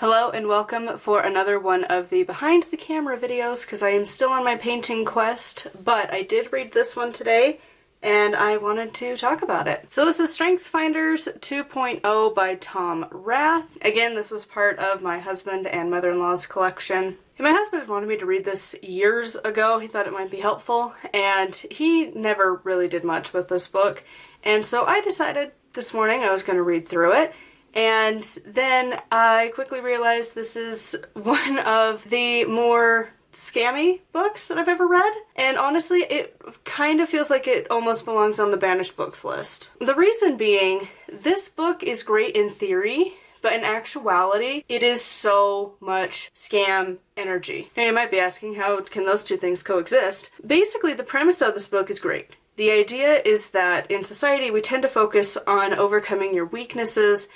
Hello and welcome for another one of the behind the camera videos because I am still on my painting quest, but I did read this one today and I wanted to talk about it. So this is Strengths Finders 2.0 by Tom Roth. Again, this was part of my husband and mother-in-law's collection. And my husband had wanted me to read this years ago. He thought it might be helpful, and he never really did much with this book. And so I decided this morning I was going to read through it. And then I quickly realized this is one of the more scammy books that I've ever read. And honestly, it kind of feels like it almost belongs on the banished books list. The reason being, this book is great in theory, but in actuality, it is so much scam energy. Now you might be asking, how can those two things coexist? Basically, the premise of this book is great. The idea is that in society, we tend to focus on overcoming your weaknesses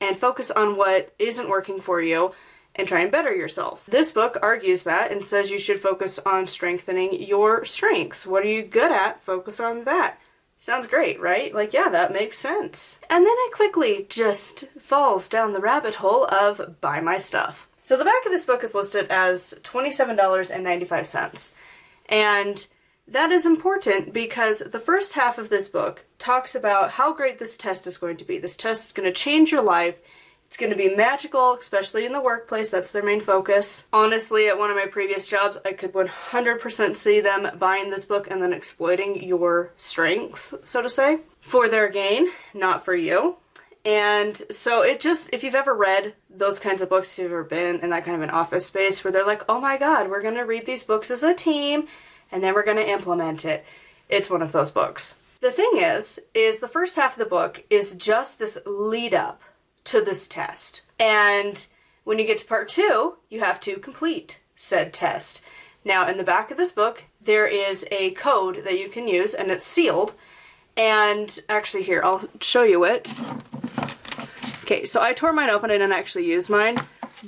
and focus on what isn't working for you and try and better yourself. This book argues that and says you should focus on strengthening your strengths. What are you good at? Focus on that. Sounds great, right? Like, yeah, that makes sense. And then it quickly just falls down the rabbit hole of buy my stuff. So the back of this book is listed as $27.95. And that is important because the first half of this book talks about how great this test is going to be. This test is going to change your life. It's going to be magical, especially in the workplace. That's their main focus. Honestly, at one of my previous jobs, I could 100% see them buying this book and then exploiting your strengths, so to say, for their gain, not for you. And so it just, if you've ever read those kinds of books, if you've ever been in that kind of an office space where they're like, oh my god, we're going to read these books as a team, and then we're going to implement it. It's one of those books. The thing is the first half of the book is just this lead up to this test. And when you get to part 2, you have to complete said test. Now, in the back of this book, there is a code that you can use, and it's sealed. And actually here, I'll show you it. Okay, so I tore mine open. I didn't actually use mine,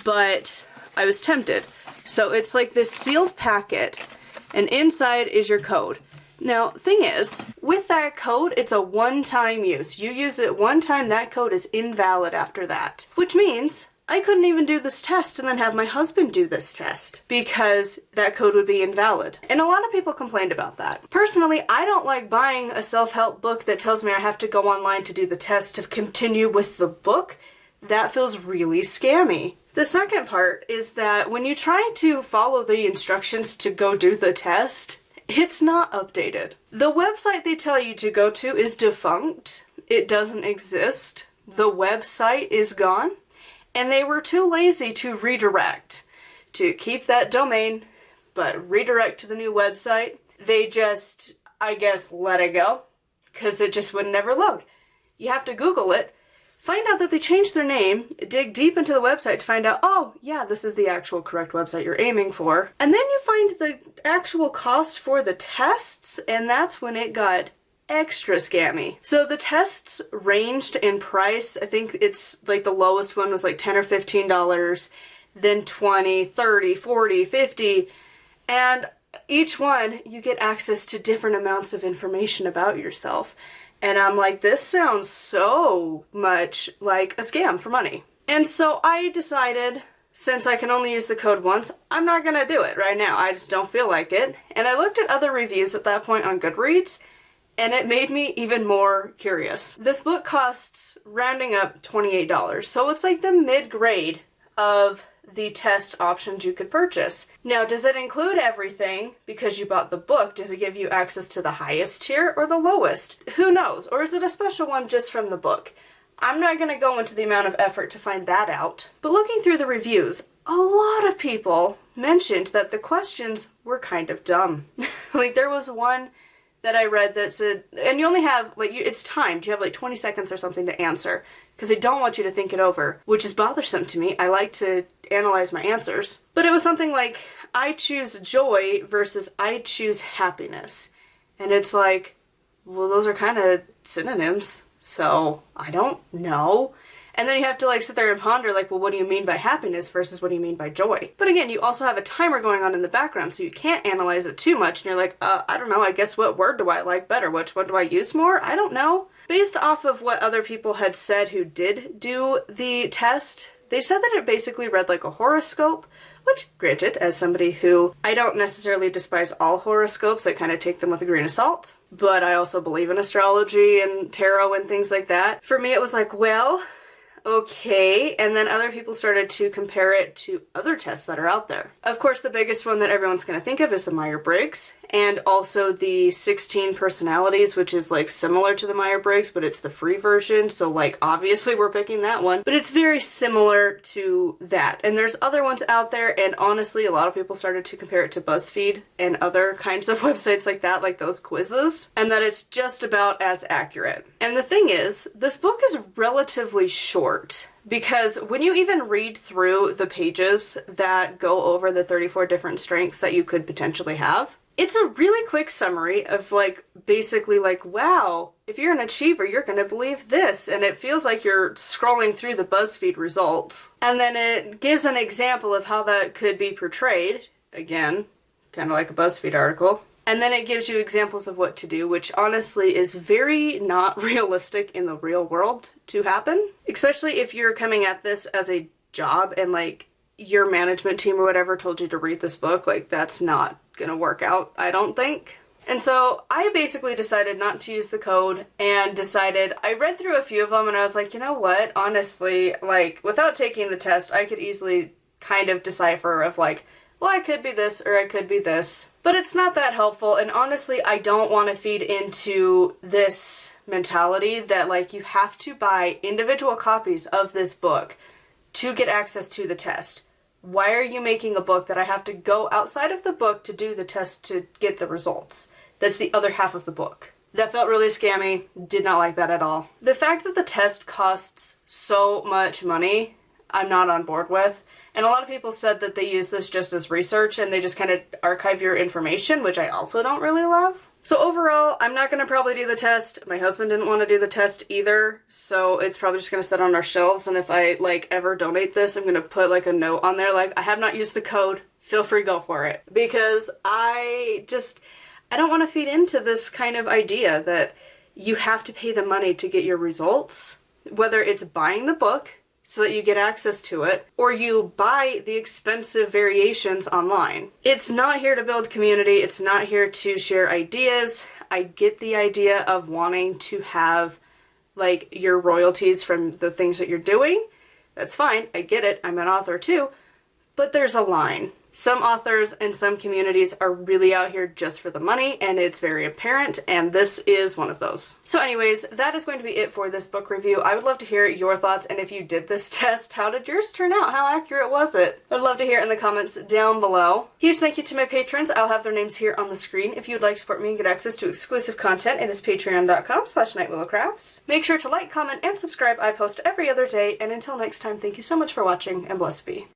but I was tempted. So it's like this sealed packet, and inside is your code. Now, thing is, with that code, it's a one-time use. You use it one time, that code is invalid after that. Which means I couldn't even do this test and then have my husband do this test because that code would be invalid. And a lot of people complained about that. Personally, I don't like buying a self-help book that tells me I have to go online to do the test to continue with the book. That feels really scammy. The second part is that when you try to follow the instructions to go do the test, it's not updated. The website they tell you to go to is defunct. It doesn't exist. The website is gone. And they were too lazy to redirect, to keep that domain, but redirect to the new website. They just, I guess, let it go, because it just would never load. You have to Google it, find out that they changed their name, dig deep into the website to find out, oh, yeah, this is the actual correct website you're aiming for. And then you find the actual cost for the tests, and that's when it got extra scammy. So the tests ranged in price. I think it's like the lowest one was like $10 or $15, then $20, $30, $40, $50, and each one you get access to different amounts of information about yourself. And I'm like, this sounds so much like a scam for money. And so I decided, since I can only use the code once, I'm not gonna do it right now. I just don't feel like it. And I looked at other reviews at that point on Goodreads, and it made me even more curious. This book costs, rounding up, $28. So it's like the mid-grade of the test options you could purchase. Now, does it include everything because you bought the book? Does it give you access to the highest tier or the lowest? Who knows? Or is it a special one just from the book? I'm not going to go into the amount of effort to find that out. But looking through the reviews, a lot of people mentioned that the questions were kind of dumb. Like, there was one that I read that said, and you only have, like, it's timed. You have like 20 seconds or something to answer because they don't want you to think it over, which is bothersome to me. I like to analyze my answers. But it was something like, I choose joy versus I choose happiness. And it's like, well, those are kind of synonyms, so I don't know. And then you have to like sit there and ponder like, well, what do you mean by happiness versus what do you mean by joy? But again, you also have a timer going on in the background, so you can't analyze it too much. And you're like, I don't know, I guess what word do I like better? Which one do I use more? I don't know. Based off of what other people had said who did do the test, they said that it basically read like a horoscope, which, granted, as somebody who, I don't necessarily despise all horoscopes, I kind of take them with a grain of salt, but I also believe in astrology and tarot and things like that. For me, it was like, well, okay, and then other people started to compare it to other tests that are out there. Of course, the biggest one that everyone's going to think of is the Myers-Briggs, and also the 16 personalities, which is like similar to the Myers-Briggs, but it's the free version, so like obviously we're picking that one. But it's very similar to that, and there's other ones out there, and honestly, a lot of people started to compare it to BuzzFeed and other kinds of websites like that, like those quizzes, and that it's just about as accurate. And the thing is, this book is relatively short, because when you even read through the pages that go over the 34 different strengths that you could potentially have, it's a really quick summary of like, basically like, wow, if you're an achiever, you're gonna believe this, and it feels like you're scrolling through the BuzzFeed results. And then it gives an example of how that could be portrayed, again, kind of like a BuzzFeed article. And then it gives you examples of what to do, which honestly is very not realistic in the real world to happen. Especially if you're coming at this as a job and like your management team or whatever told you to read this book, like that's not gonna work out, I don't think. And so I basically decided not to use the code and I read through a few of them and I was like, you know what, honestly, like without taking the test, I could easily kind of decipher of like, well, I could be this or I could be this. But it's not that helpful, and honestly, I don't want to feed into this mentality that like you have to buy individual copies of this book to get access to the test. Why are you making a book that I have to go outside of the book to do the test to get the results? That's the other half of the book. That felt really scammy, did not like that at all. The fact that the test costs so much money, I'm not on board with. And a lot of people said that they use this just as research and they just kind of archive your information, which I also don't really love. So overall, I'm not going to probably do the test. My husband didn't want to do the test either, so it's probably just going to sit on our shelves, and if I like ever donate this, I'm going to put like a note on there like, I have not used the code, feel free, go for it. Because I don't want to feed into this kind of idea that you have to pay the money to get your results, whether it's buying the book so that you get access to it, or you buy the expensive variations online. It's not here to build community, it's not here to share ideas. I get the idea of wanting to have like your royalties from the things that you're doing. That's fine, I get it, I'm an author too, but there's a line. Some authors and some communities are really out here just for the money, and it's very apparent, and this is one of those. So anyways, that is going to be it for this book review. I would love to hear your thoughts, and if you did this test, how did yours turn out? How accurate was it? I would love to hear in the comments down below. Huge thank you to my patrons. I'll have their names here on the screen. If you would like to support me and get access to exclusive content, it is patreon.com/nightwillowcrafts. Make sure to like, comment, and subscribe. I post every other day, and until next time, thank you so much for watching, and blessed be.